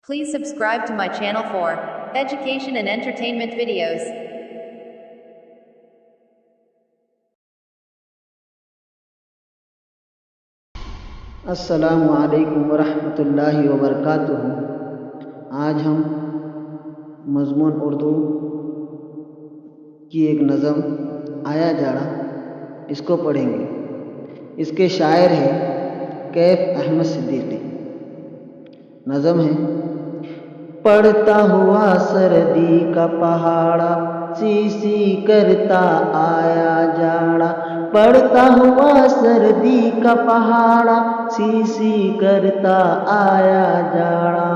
Please subscribe to my channel for education and entertainment videos. السلام علیکم ورحمۃ اللہ وبرکاتہ۔ آج ہم مضمون اردو کی ایک نظم آیا جاڑا اس کو پڑھیں گے۔ اس کے شاعر ہیں کیف احمد صدیقی۔ نظم ہے: پڑھتا ہوا سردی کا پہاڑا، سی سی کرتا آیا جاڑا۔ پڑھتا ہوا سردی کا پہاڑا، سی سی کرتا آیا جاڑا۔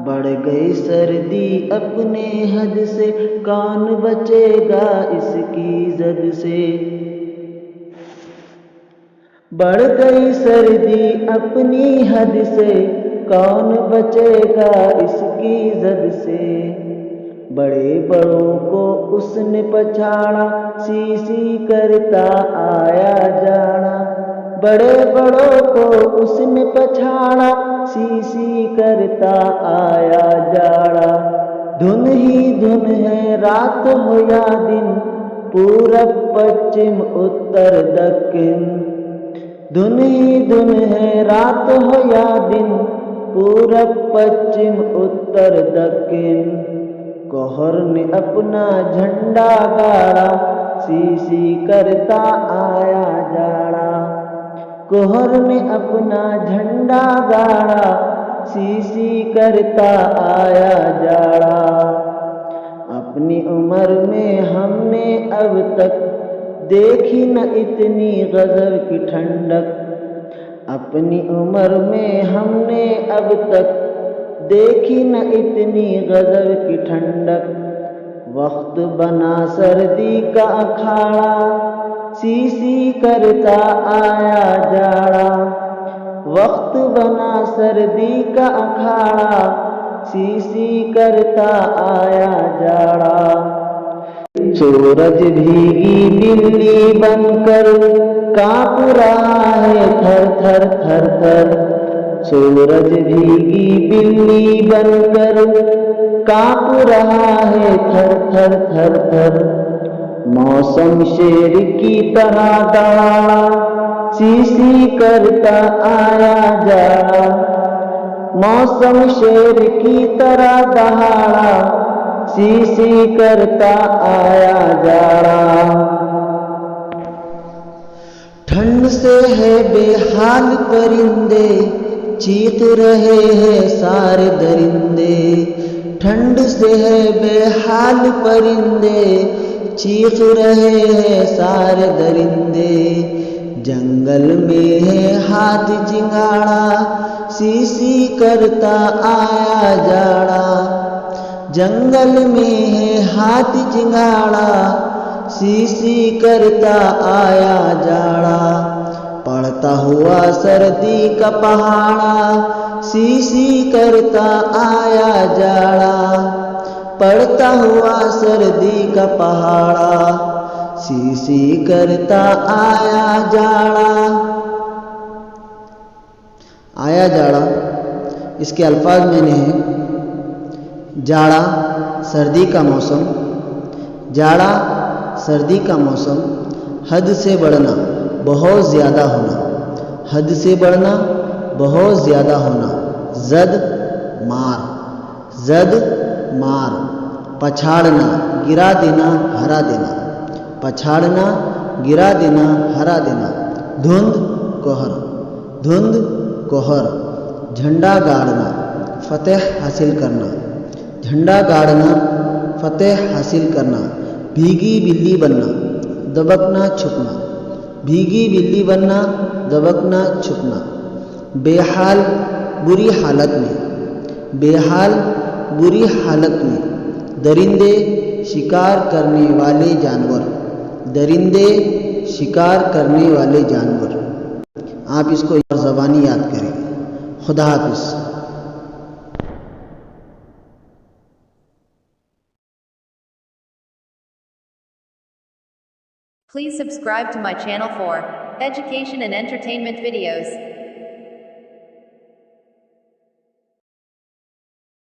بڑھ گئی سردی اپنے حد سے، کون بچے گا اس کی زد سے۔ بڑھ گئی سردی اپنی حد سے، کون بچے گا اس کی زد سے۔ بڑے بڑوں کو اس نے پچھاڑا، سی سی کرتا آیا جاڑا۔ بڑے بڑوں کو اس نے پچھاڑا، سی سی کرتا آیا جاڑا۔ دھن ہی دھن ہے رات ہو یا دن، پورب پچھم اتر دکن۔ دھن ہی دھن ہے رات ہو یا دن، پورب پچھم اتر دکن۔ کوہر نے اپنا جھنڈا گاڑا، سی سی کرتا آیا جاڑا۔ کوہر نے اپنا جھنڈا گاڑا، سی سی کرتا آیا جاڑا۔ اپنی عمر میں ہم نے اب تک دیکھی نہ اتنی غضب کی ٹھنڈک۔ اپنی عمر میں ہم نے اب تک دیکھی نہ اتنی غضب کی ٹھنڈک۔ وقت بنا سردی کا اکھاڑا، سی سی کرتا آیا جاڑا۔ وقت بنا سردی کا اکھاڑا، سی سی کرتا آیا جاڑا۔ سورج بھیگی بلی بن کر کانپ رہا ہے تھر تھر تھر تھر۔ سورج بھیگی بلی بن کر کانپ رہا ہے تھر تھر تھر تھر۔ موسم شیر کی طرح دہاڑا، سی سی کرتا آیا جاڑا۔ موسم شیر کی طرح دہاڑا، سی سی کرتا آیا جاڑا۔ ٹھنڈ سے ہے بے حال پرندے، چیخ رہے ہیں سارے درندے۔ ٹھنڈ سے ہے بے حال پرندے، چیخ رہے ہیں سارے درندے۔ جنگل میں ہے ہاتھ چنگاڑا، سی سی کرتا آیا جاڑا۔ جنگل میں ہے ہاتھ چنگاڑا، سی سی کرتا آیا جاڑا۔ پڑھتا ہوا سردی کا پہاڑا، سی سی کرتا آیا جاڑا۔ پڑھتا ہوا سردی کا پہاڑا، سی سی کرتا آیا جاڑا۔ آیا جاڑا اس کے الفاظ میں نے ہیں: جاڑا سردی کا موسم۔ جاڑا سردی کا موسم، حد سے بڑھنا، بہت زیادہ ہونا۔ حد سے بڑھنا، بہت زیادہ ہونا۔ زد مار، زد مار۔ پچھاڑنا، گرا دینا، ہرا دینا۔ پچھاڑنا، گرا دینا، ہرا دینا۔ دھند کوہر، دھند کوہر۔ جھنڈا گاڑنا، فتح حاصل کرنا۔ جھنڈا گاڑنا، فتح حاصل کرنا۔ بھیگی بلی بننا، دبکنا چھپنا۔ بھیگی بلی بننا، دبکنا چھپنا۔ بے حال بری حالت میں، بے حال بری حالت میں۔ درندے شکار کرنے والے جانور، درندے شکار کرنے والے جانور۔ آپ اس کو زبانی یاد کریں۔ خدا حافظ۔ Please subscribe to my channel for education and entertainment videos.